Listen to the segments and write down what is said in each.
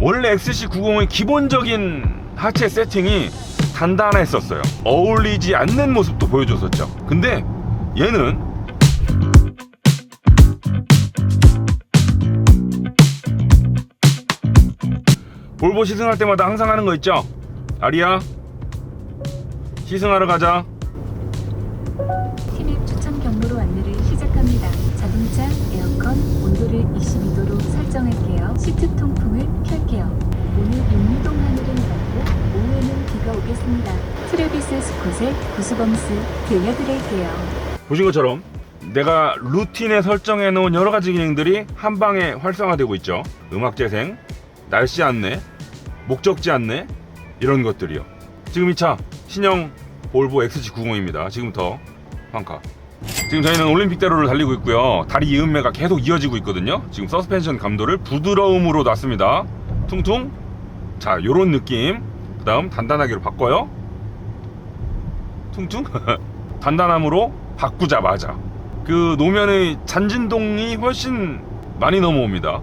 원래 XC90의 기본적인 하체 세팅이 단단했었어요. 어울리지 않는 모습도 보여줬었죠. 근데 얘는 볼보 시승할 때마다 항상 하는 거 있죠? 아리야, 시승하러 가자. 티맵 추천 경로로 안내를 시작합니다. 자동차 에어컨 온도를 22도로 설정할게요. 시트 통풍을 켤게요. 오늘 인유동 하늘은 맑고 오후에는 비가 오겠습니다. 트래비스 스콧의 구수범스 들려드릴게요. 보신 것처럼 내가 루틴에 설정해 놓은 여러 가지 기능들이 한 방에 활성화되고 있죠. 음악 재생, 날씨 안내, 목적지 안내, 이런 것들이요. 지금 이 차 신형 볼보 XC90입니다. 지금부터 황카. 지금 저희는 올림픽대로를 달리고 있고요. 다리 이음매가 계속 이어지고 있거든요. 지금 서스펜션 감도를 부드러움으로 놨습니다. 퉁퉁. 자, 요런 느낌. 그 다음 단단하게로 바꿔요. 퉁퉁. 단단함으로 바꾸자마자 그 노면의 잔진동이 훨씬 많이 넘어옵니다.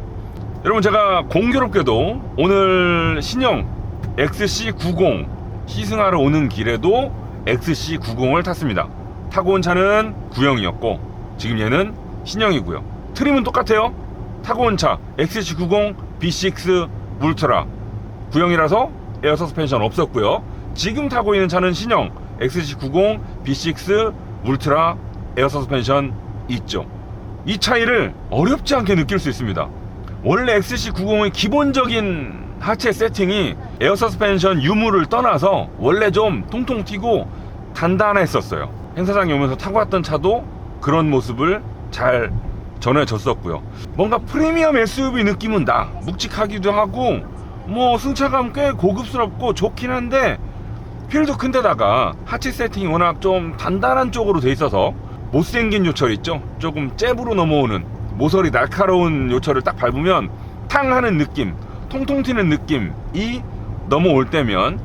여러분, 제가 공교롭게도 오늘 신형 XC90 시승하러 오는 길에도 XC90을 탔습니다. 타고 온 차는 구형이었고 지금 얘는 신형이고요. 트림은 똑같아요. 타고 온 차 XC90 B6 울트라 구형이라서 에어 서스펜션 없었고요. 지금 타고 있는 차는 신형 XC90 B6 울트라 에어 서스펜션 있죠. 이 차이를 어렵지 않게 느낄 수 있습니다. 원래 XC90의 기본적인 하체 세팅이 에어 서스펜션 유무를 떠나서 원래 좀 통통 튀고 단단했었어요. 행사장에 오면서 타고 왔던 차도 그런 모습을 잘 전해줬었고요. 뭔가 프리미엄 SUV 느낌은 나. 묵직하기도 하고 뭐 승차감 꽤 고급스럽고 좋긴 한데 휠도 큰데다가 하체 세팅이 워낙 좀 단단한 쪽으로 돼 있어서 못생긴 요철 있죠? 조금 잽으로 넘어오는 모서리 날카로운 요철을 딱 밟으면 탕 하는 느낌, 통통 튀는 느낌이 넘어올 때면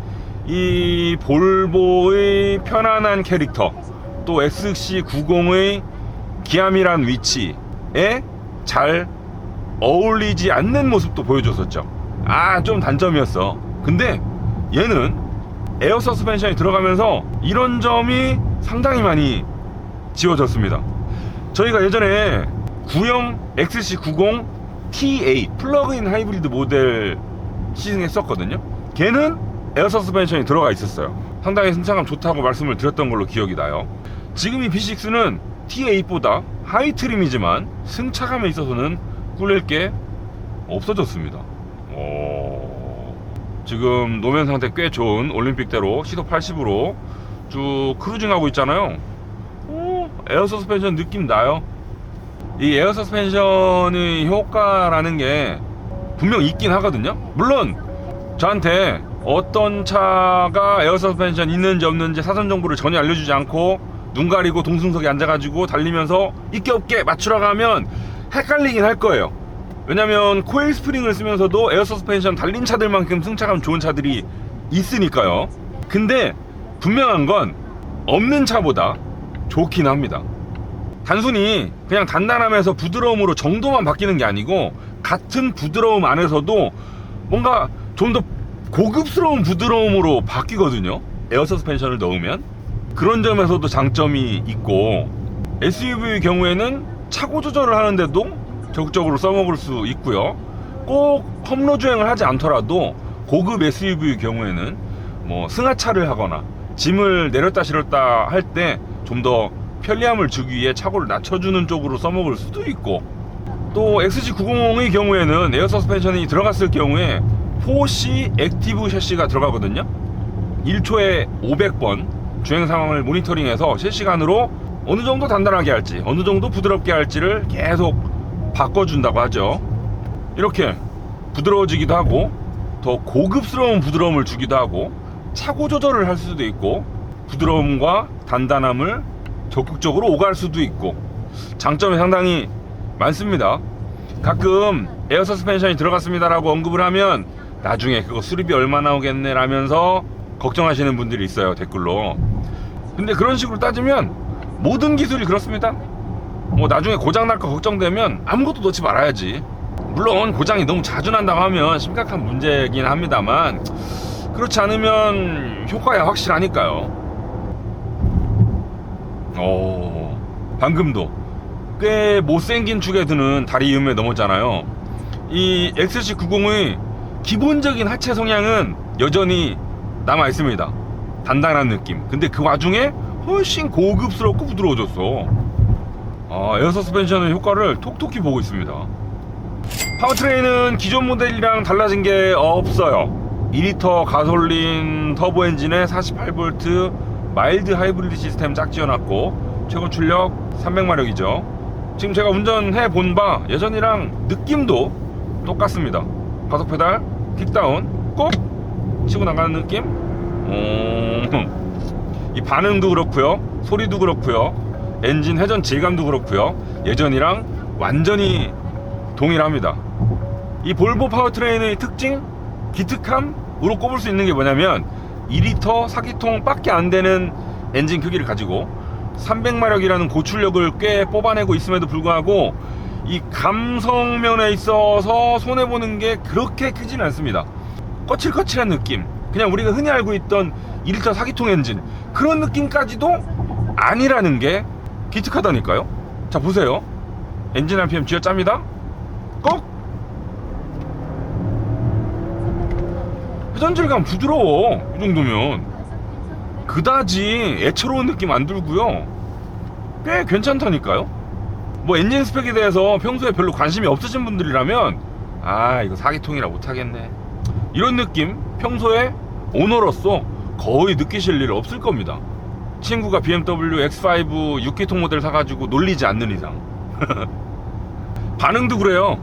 이 볼보의 편안한 캐릭터, 또 XC90의 기암이란 위치에 잘 어울리지 않는 모습도 보여줬었죠. 좀 단점이었어. 근데 얘는 에어 서스펜션이 들어가면서 이런 점이 상당히 많이 지워졌습니다. 저희가 예전에 구형 XC90 T8 플러그인 하이브리드 모델 시승했었거든요. 걔는 에어 서스펜션이 들어가 있었어요. 상당히 승차감 좋다고 말씀을 드렸던 걸로 기억이 나요. 지금 이 B6는 T8보다 하이 트림이지만 승차감에 있어서는 꿀릴 게 없어졌습니다. 지금 노면 상태 꽤 좋은 올림픽대로 시속 80으로 쭉 크루징하고 있잖아요. 에어 서스펜션 느낌 나요. 이 에어 서스펜션의 효과라는 게 분명 있긴 하거든요. 물론 저한테 어떤 차가 에어 서스펜션 있는지 없는지 사전 정보를 전혀 알려주지 않고 눈 가리고 동승석에 앉아가지고 달리면서 있게 없게 맞추러 가면 헷갈리긴 할 거예요. 왜냐면 코일 스프링을 쓰면서도 에어 서스펜션 달린 차들만큼 승차감 좋은 차들이 있으니까요. 근데 분명한 건 없는 차보다 좋긴 합니다. 단순히 그냥 단단함에서 부드러움으로 정도만 바뀌는 게 아니고 같은 부드러움 안에서도 뭔가 좀 더 고급스러운 부드러움으로 바뀌거든요. 에어 서스펜션을 넣으면. 그런 점에서도 장점이 있고 SUV의 경우에는 차고 조절을 하는데도 적극적으로 써먹을 수 있고요. 꼭 험로 주행을 하지 않더라도 고급 SUV의 경우에는 뭐 승하차를 하거나 짐을 내렸다 실었다 할 때 좀 더 편리함을 주기 위해 차고를 낮춰주는 쪽으로 써먹을 수도 있고, 또 XC90의 경우에는 에어 서스펜션이 들어갔을 경우에 4C 액티브 셰시가 들어가거든요. 1초에 500번 주행 상황을 모니터링해서 실시간으로 어느 정도 단단하게 할지 어느 정도 부드럽게 할지를 계속 바꿔준다고 하죠. 이렇게 부드러워지기도 하고 더 고급스러운 부드러움을 주기도 하고 차고 조절을 할 수도 있고 부드러움과 단단함을 적극적으로 오갈 수도 있고 장점이 상당히 많습니다. 가끔 에어 서스펜션이 들어갔습니다 라고 언급을 하면 나중에 그거 수리비 얼마 나오겠네 라면서 걱정하시는 분들이 있어요, 댓글로. 근데 그런 식으로 따지면 모든 기술이 그렇습니다. 뭐 나중에 고장날까 걱정되면 아무것도 넣지 말아야지. 물론 고장이 너무 자주 난다고 하면 심각한 문제긴 합니다만 그렇지 않으면 효과야 확실하니까요. 방금도 꽤 못생긴 축에 드는 다리 이음에 넘었잖아요. 이 XC90의 기본적인 하체 성향은 여전히 남아 있습니다. 단단한 느낌. 근데 그 와중에 훨씬 고급스럽고 부드러워졌어. 에어 서스펜션의 효과를 톡톡히 보고 있습니다. 파워트레인은 기존 모델이랑 달라진 게 없어요. 2리터 가솔린 터보 엔진에 48V 마일드 하이브리드 시스템 짝 지어놨고 최고 출력 300마력이죠. 지금 제가 운전해 본 바 예전이랑 느낌도 똑같습니다. 가속 페달, 킥다운 꼭 치고 나가는 느낌. 이 반응도 그렇고요, 소리도 그렇고요, 엔진 회전 질감도 그렇고요, 예전이랑 완전히 동일합니다. 이 볼보 파워트레인의 특징, 기특함으로 꼽을 수 있는 게 뭐냐면 2리터 4기통 밖에 안 되는 엔진 크기를 가지고 300마력이라는 고출력을 꽤 뽑아내고 있음에도 불구하고 이 감성면에 있어서 손해보는 게 그렇게 크진 않습니다. 거칠거칠한 느낌, 그냥 우리가 흔히 알고 있던 2리터 4기통 엔진 그런 느낌까지도 아니라는 게 기특하다니까요. 자 보세요, 엔진 RPM 쥐어짭니다. 꼭 회전질감 부드러워. 이 정도면 그다지 애처로운 느낌 안 들고요, 꽤 괜찮다니까요. 뭐 엔진 스펙에 대해서 평소에 별로 관심이 없으신 분들이라면 이거 4기통이라 못하겠네 이런 느낌 평소에 오너로서 거의 느끼실 일 없을 겁니다. 친구가 BMW X5 6기통 모델 사가지고 놀리지 않는 이상. 반응도 그래요.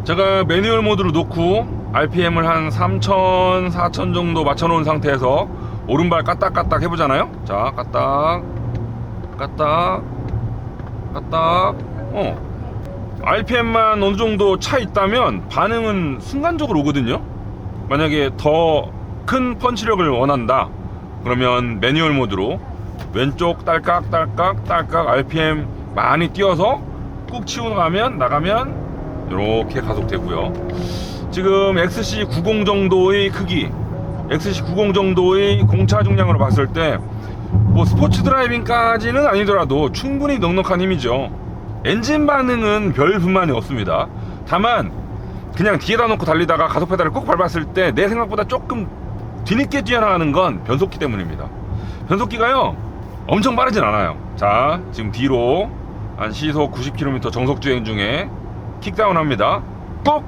제가 매뉴얼 모드로 놓고 RPM을 한 3000, 4000 정도 맞춰놓은 상태에서 오른발 까딱까딱 해보잖아요. 자, 까딱 까딱 까딱. RPM만 어느 정도 차 있다면 반응은 순간적으로 오거든요. 만약에 더 큰 펀치력을 원한다 그러면 매뉴얼 모드로 왼쪽 딸깍 딸깍 딸깍 RPM 많이 띄워서 꾹 치고 나가면 이렇게 가속되고요. 지금 XC90 정도의 크기, XC90 정도의 공차 중량으로 봤을 때 뭐 스포츠 드라이빙까지는 아니더라도 충분히 넉넉한 힘이죠. 엔진 반응은 별 불만이 없습니다. 다만 그냥 뒤에다 놓고 달리다가 가속 페달을 꼭 밟았을 때 내 생각보다 조금 뒤늦게 뛰어나가는 건 변속기 때문입니다. 변속기가요 엄청 빠르진 않아요. 자, 지금 뒤로 한 시속 90km 정속 주행 중에 킥다운 합니다. 꼭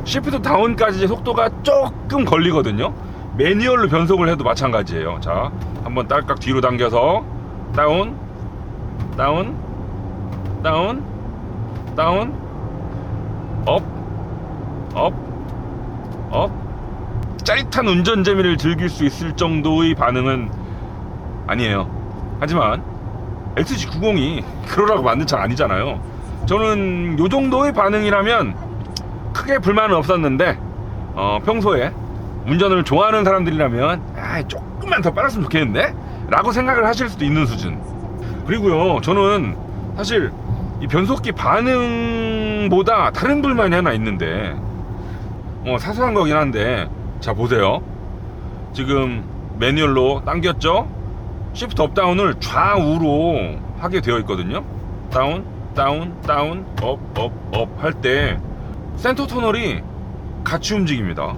시프트 다운까지 속도가 조금 걸리거든요. 매뉴얼로 변속을 해도 마찬가지예요. 자, 한번 딸깍 뒤로 당겨서 다운 다운 다운 다운 업 업 업. 짜릿한 운전 재미를 즐길 수 있을 정도의 반응은 아니에요. 하지만 XC90이 그러라고 만든 차가 아니잖아요. 저는 요 정도의 반응이라면 크게 불만은 없었는데 평소에 운전을 좋아하는 사람들이라면 조금만 더 빨랐으면 좋겠는데? 라고 생각을 하실 수도 있는 수준. 그리고요, 저는 사실 이 변속기 반응보다 다른 불만이 하나 있는데 사소한 거긴 한데, 자 보세요. 지금 매뉴얼로 당겼죠? 시프트 업 다운을 좌우로 하게 되어 있거든요. 다운 다운 다운 업 업 업 할 때 센터 터널이 같이 움직입니다.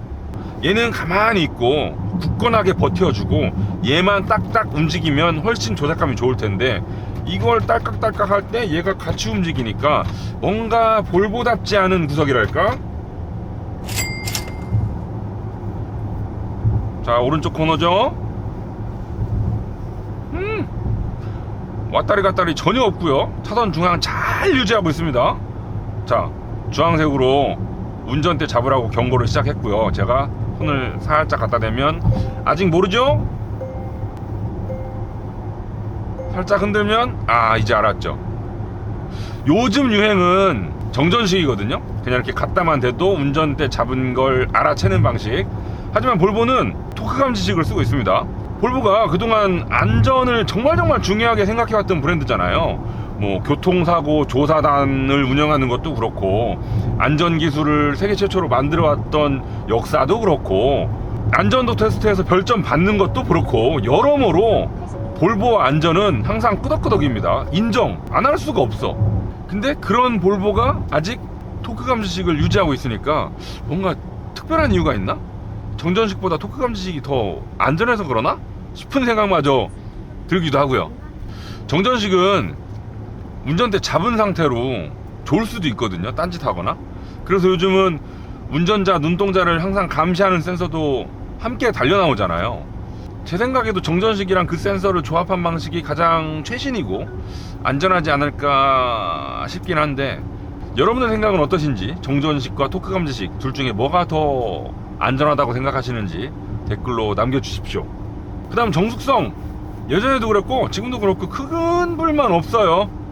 얘는 가만히 있고 굳건하게 버텨주고 얘만 딱딱 움직이면 훨씬 조작감이 좋을 텐데 이걸 딸깍딸깍 할 때 얘가 같이 움직이니까 뭔가 볼보답지 않은 구석이랄까? 자, 오른쪽 코너죠. 왔다리 갔다리 전혀 없고요. 차선 중앙 잘 유지하고 있습니다. 자, 주황색으로 운전대 잡으라고 경고를 시작했고요. 제가 손을 살짝 갖다 대면 아직 모르죠? 살짝 흔들면 이제 알았죠. 요즘 유행은 정전식이거든요. 그냥 이렇게 갖다만 대도 운전대 잡은 걸 알아채는 방식. 하지만 볼보는 토크 감지식을 쓰고 있습니다. 볼보가 그동안 안전을 정말 중요하게 생각해왔던 브랜드잖아요. 뭐 교통사고 조사단을 운영하는 것도 그렇고, 안전기술을 세계 최초로 만들어왔던 역사도 그렇고, 안전도 테스트에서 별점 받는 것도 그렇고, 여러모로 볼보와 안전은 항상 끄덕끄덕입니다. 인정 안 할 수가 없어. 근데 그런 볼보가 아직 토크 감지식을 유지하고 있으니까 뭔가 특별한 이유가 있나? 정전식보다 토크 감지식이 더 안전해서 그러나? 싶은 생각마저 들기도 하고요. 정전식은 운전대 잡은 상태로 좋을 수도 있거든요, 딴짓하거나. 그래서 요즘은 운전자 눈동자를 항상 감시하는 센서도 함께 달려나오잖아요. 제 생각에도 정전식이랑 그 센서를 조합한 방식이 가장 최신이고 안전하지 않을까 싶긴 한데, 여러분의 생각은 어떠신지, 정전식과 토크 감지식 둘 중에 뭐가 더 안전하다고 생각하시는지 댓글로 남겨주십시오. 그 다음 정숙성, 예전에도 그랬고 지금도 그렇고 큰 불만 없어요.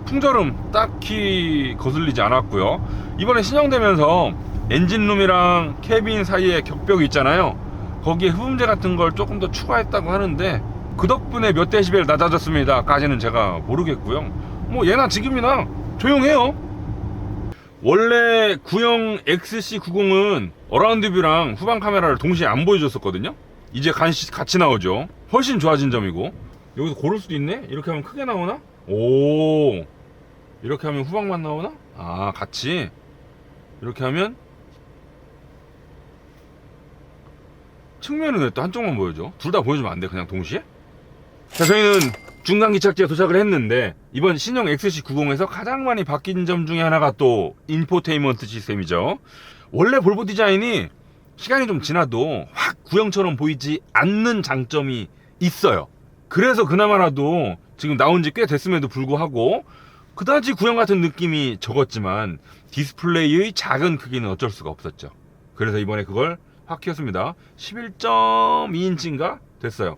풍절음 딱히 거슬리지 않았고요. 이번에 신형되면서 엔진룸이랑 캐빈 사이에 격벽이 있잖아요. 거기에 흡음재 같은 걸 조금 더 추가했다고 하는데, 그 덕분에 몇 데시벨 낮아졌습니다 까지는 제가 모르겠고요. 뭐 예나 지금이나 조용해요. 원래 구형 XC90은 어라운드 뷰랑 후방 카메라를 동시에 안 보여줬었거든요. 이제 같이 나오죠. 훨씬 좋아진 점이고. 여기서 고를 수도 있네. 이렇게 하면 크게 나오나? 오, 이렇게 하면 후방만 나오나? 아, 같이 이렇게 하면 측면은 왜 또 한쪽만 보여줘? 둘 다 보여주면 안 돼? 그냥 동시에? 자, 저희는 중간기착지에 도착을 했는데, 이번 신형 XC90에서 가장 많이 바뀐 점 중에 하나가 또 인포테인먼트 시스템이죠. 원래 볼보 디자인이 시간이 좀 지나도 확 구형처럼 보이지 않는 장점이 있어요. 그래서 그나마라도 지금 나온 지 꽤 됐음에도 불구하고 그다지 구형 같은 느낌이 적었지만, 디스플레이의 작은 크기는 어쩔 수가 없었죠. 그래서 이번에 그걸 확 키웠습니다. 11.2인치인가 됐어요.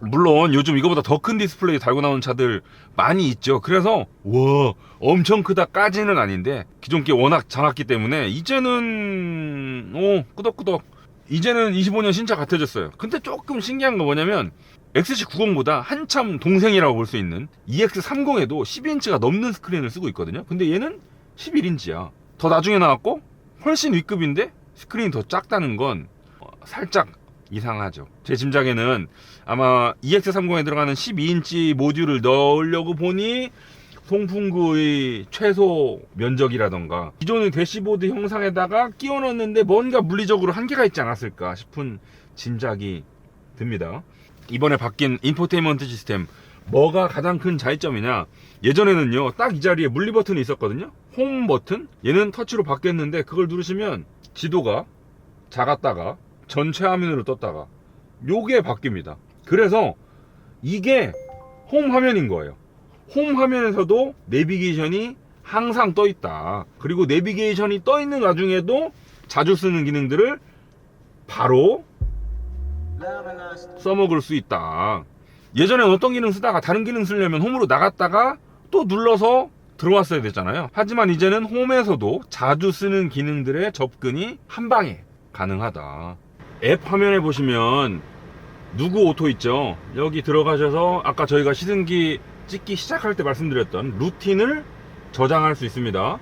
물론 요즘 이거보다 더 큰 디스플레이 달고 나오는 차들 많이 있죠. 그래서 와 엄청 크다까지는 아닌데, 기존 게 워낙 작았기 때문에 이제는 끄덕끄덕, 이제는 25년 신차 같아졌어요. 근데 조금 신기한 거 뭐냐면, XC90보다 한참 동생이라고 볼 수 있는 EX30에도 12인치가 넘는 스크린을 쓰고 있거든요. 근데 얘는 11인치야. 더 나중에 나왔고 훨씬 위급인데 스크린이 더 작다는 건 살짝 이상하죠. 제 짐작에는 아마 EX30에 들어가는 12인치 모듈을 넣으려고 보니 송풍구의 최소 면적이라던가 기존의 대시보드 형상에다가 끼워 넣었는데 뭔가 물리적으로 한계가 있지 않았을까 싶은 짐작이 듭니다. 이번에 바뀐 인포테인먼트 시스템, 뭐가 가장 큰 차이점이냐, 예전에는요 딱 이 자리에 물리 버튼이 있었거든요. 홈 버튼. 얘는 터치로 바뀌었는데 그걸 누르시면 지도가 작았다가 전체 화면으로 떴다가 요게 바뀝니다. 그래서 이게 홈 화면인 거예요. 홈 화면에서도 내비게이션이 항상 떠 있다. 그리고 내비게이션이 떠 있는 와중에도 자주 쓰는 기능들을 바로 써먹을 수 있다. 예전에 어떤 기능 쓰다가 다른 기능 쓰려면 홈으로 나갔다가 또 눌러서 들어왔어야 됐잖아요. 하지만 이제는 홈에서도 자주 쓰는 기능들의 접근이 한 방에 가능하다. 앱 화면에 보시면 누구 오토 있죠. 여기 들어가셔서 아까 저희가 시승기 찍기 시작할 때 말씀드렸던 루틴을 저장할 수 있습니다.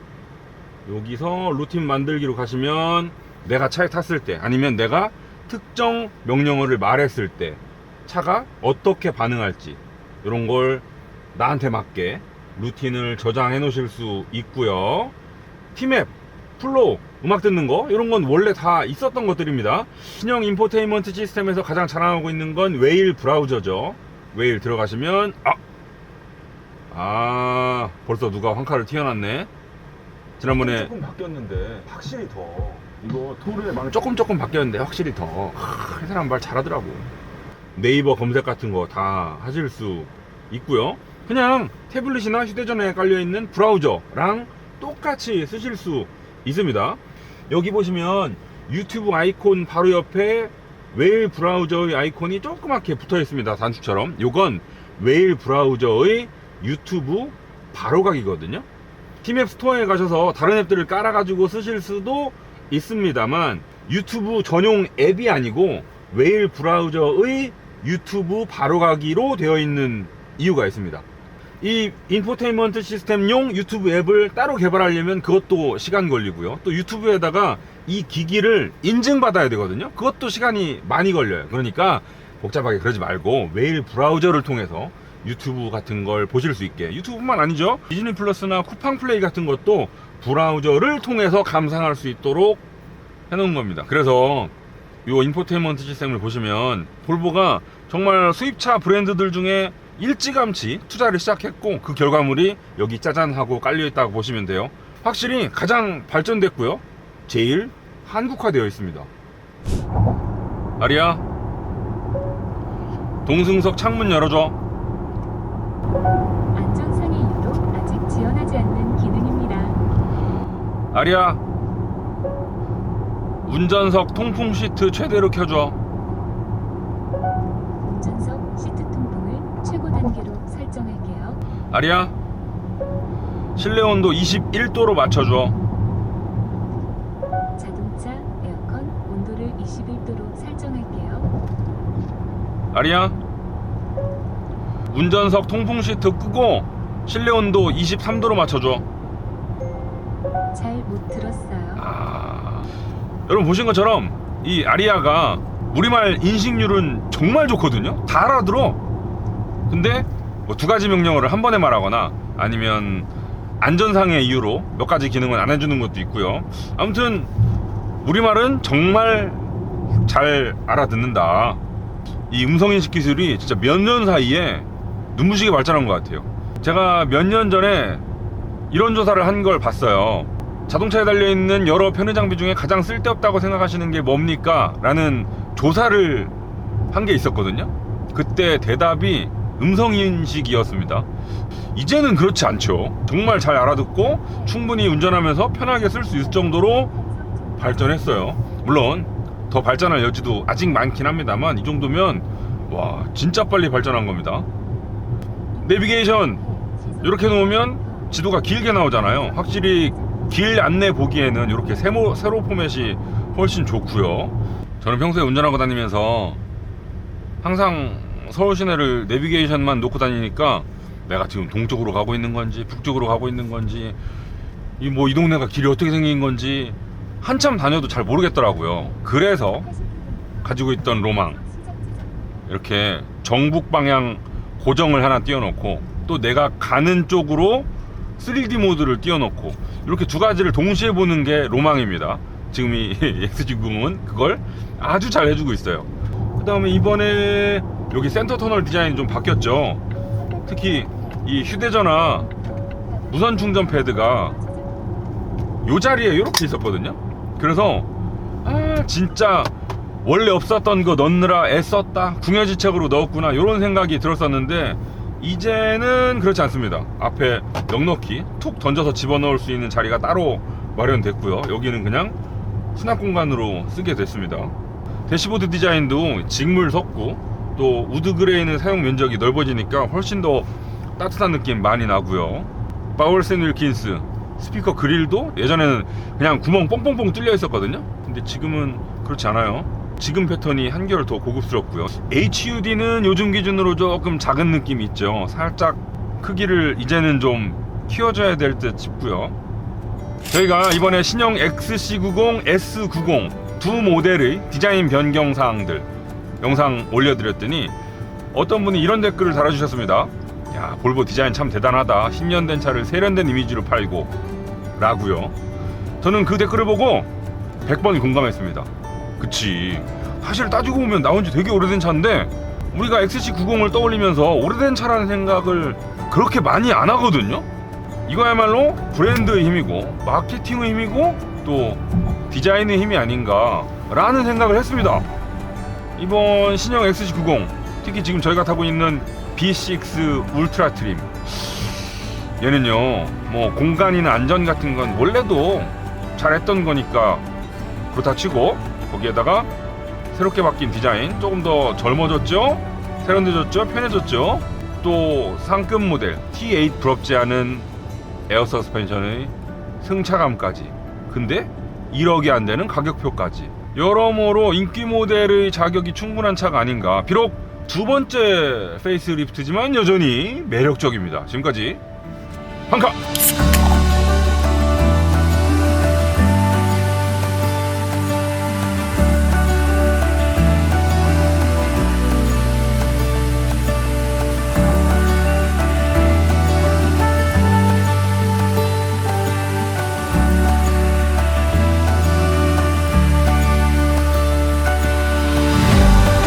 여기서 루틴 만들기로 가시면 내가 차에 탔을 때, 아니면 내가 특정 명령어를 말했을 때 차가 어떻게 반응할지, 이런 걸 나한테 맞게 루틴을 저장해 놓으실 수 있고요. 티맵, 플로우, 음악 듣는 거, 이런 건 원래 다 있었던 것들입니다. 신형 인포테인먼트 시스템에서 가장 자랑하고 있는 건 웨일 브라우저죠. 웨일 들어가시면 벌써 누가 황카를 튀어놨네. 지난번에 조금 바뀌었는데 확실히 더 이거 토르의 망 조금 바뀌었는데 확실히 더 이 사람 말 잘하더라고. 네이버 검색 같은 거 다 하실 수 있고요. 그냥 태블릿이나 휴대전화에 깔려있는 브라우저랑 똑같이 쓰실 수 있습니다. 여기 보시면 유튜브 아이콘 바로 옆에 웨일 브라우저의 아이콘이 조그맣게 붙어 있습니다. 단추처럼. 요건 웨일 브라우저의 유튜브 바로가기거든요. 티맵 스토어에 가셔서 다른 앱들을 깔아가지고 쓰실 수도 있습니다만, 유튜브 전용 앱이 아니고 웨일 브라우저의 유튜브 바로가기로 되어 있는 이유가 있습니다. 이 인포테인먼트 시스템용 유튜브 앱을 따로 개발하려면 그것도 시간 걸리고요. 또 유튜브에다가 이 기기를 인증받아야 되거든요. 그것도 시간이 많이 걸려요. 그러니까 복잡하게 그러지 말고 매일 브라우저를 통해서 유튜브 같은 걸 보실 수 있게, 유튜브뿐만 아니죠, 디즈니 플러스나 쿠팡 플레이 같은 것도 브라우저를 통해서 감상할 수 있도록 해놓은 겁니다. 그래서 이 인포테인먼트 시스템을 보시면 볼보가 정말 수입차 브랜드들 중에 일찌감치 투자를 시작했고, 그 결과물이 여기 짜잔 하고 깔려있다고 보시면 돼요. 확실히 가장 발전됐고요, 제일 한국화되어 있습니다. 아리야, 동승석 창문 열어줘. 안전상의 이유로 아직 지원하지 않는 기능입니다. 아리야, 운전석 통풍 시트 최대로 켜줘. 운전석 시트 통풍을 최고 단계로 설정할게요. 아리야, 실내 온도 21도로 맞춰줘. 자동차 에어컨 온도를 21도로 설정할게요. 아리야, 운전석 통풍 시트 끄고 실내 온도 23도로 맞춰줘. 잘 못 들었어요. 여러분 보신 것처럼 이 아리아가 우리말 인식률은 정말 좋거든요. 다 알아들어. 근데 뭐 두 가지 명령어를 한 번에 말하거나 아니면 안전상의 이유로 몇 가지 기능은 안 해주는 것도 있고요. 아무튼 우리말은 정말 잘 알아듣는다. 이 음성인식 기술이 진짜 몇 년 사이에 눈부시게 발전한 것 같아요. 제가 몇 년 전에 이런 조사를 한 걸 봤어요. 자동차에 달려있는 여러 편의 장비 중에 가장 쓸데없다고 생각하시는 게 뭡니까? 라는 조사를 한 게 있었거든요. 그때 대답이 음성인식이었습니다. 이제는 그렇지 않죠. 정말 잘 알아듣고 충분히 운전하면서 편하게 쓸 수 있을 정도로 발전했어요. 물론 더 발전할 여지도 아직 많긴 합니다만, 이 정도면 와, 진짜 빨리 발전한 겁니다. 내비게이션 이렇게 놓으면 지도가 길게 나오잖아요. 확실히 길 안내 보기에는 이렇게 세로 포맷이 훨씬 좋고요. 저는 평소에 운전하고 다니면서 항상 서울 시내를 내비게이션만 놓고 다니니까 내가 지금 동쪽으로 가고 있는 건지 북쪽으로 가고 있는 건지 이 동네가 길이 어떻게 생긴 건지 한참 다녀도 잘 모르겠더라고요. 그래서 가지고 있던 로망, 이렇게 정북 방향 고정을 하나 띄워놓고 또 내가 가는 쪽으로 3D 모드를 띄워놓고 이렇게 두 가지를 동시에 보는 게 로망입니다. 지금 이 XG90은 그걸 아주 잘 해주고 있어요. 그 다음에 이번에 여기 센터 터널 디자인이 좀 바뀌었죠. 특히 이 휴대전화 무선 충전 패드가 요 자리에 이렇게 있었거든요. 그래서 진짜 원래 없었던 거 넣느라 애썼다, 궁여지책으로 넣었구나, 이런 생각이 들었었는데 이제는 그렇지 않습니다. 앞에 넉넉히 툭 던져서 집어넣을 수 있는 자리가 따로 마련됐고요. 여기는 그냥 수납 공간으로 쓰게 됐습니다. 대시보드 디자인도 직물 섞고 또 우드 그레이는 사용 면적이 넓어지니까 훨씬 더 따뜻한 느낌 많이 나고요. 바울센 윌킨스 스피커 그릴도 예전에는 그냥 구멍 뽕뽕뽕 뚫려 있었거든요. 근데 지금은 그렇지 않아요. 지금 패턴이 한결 더 고급스럽고요. HUD는 요즘 기준으로 조금 작은 느낌이 있죠. 살짝 크기를 이제는 좀 키워줘야 될 듯 싶고요. 저희가 이번에 신형 XC90, S90 두 모델의 디자인 변경 사항들 영상 올려드렸더니 어떤 분이 이런 댓글을 달아주셨습니다. 야, 볼보 디자인 참 대단하다. 10년 된 차를 세련된 이미지로 팔고 라고요. 저는 그 댓글을 보고 100번 공감했습니다. 그치, 사실 따지고 보면 나온 지 되게 오래된 차인데 우리가 XC90을 떠올리면서 오래된 차라는 생각을 그렇게 많이 안 하거든요. 이거야말로 브랜드의 힘이고 마케팅의 힘이고 또 디자인의 힘이 아닌가 라는 생각을 했습니다. 이번 신형 XC90, 특히 지금 저희가 타고 있는 B6 울트라 트림, 얘는요 뭐 공간이나 안전 같은 건 원래도 잘했던 거니까 그렇다 치고 거기에다가 새롭게 바뀐 디자인, 조금 더 젊어졌죠, 세련돼졌죠, 편해졌죠. 또 상급 모델 T8 부럽지 않은 에어 서스펜션의 승차감까지, 근데 1억이 안 되는 가격표까지, 여러모로 인기 모델의 자격이 충분한 차가 아닌가. 비록 두 번째 페이스리프트지만 여전히 매력적입니다. 지금까지 한카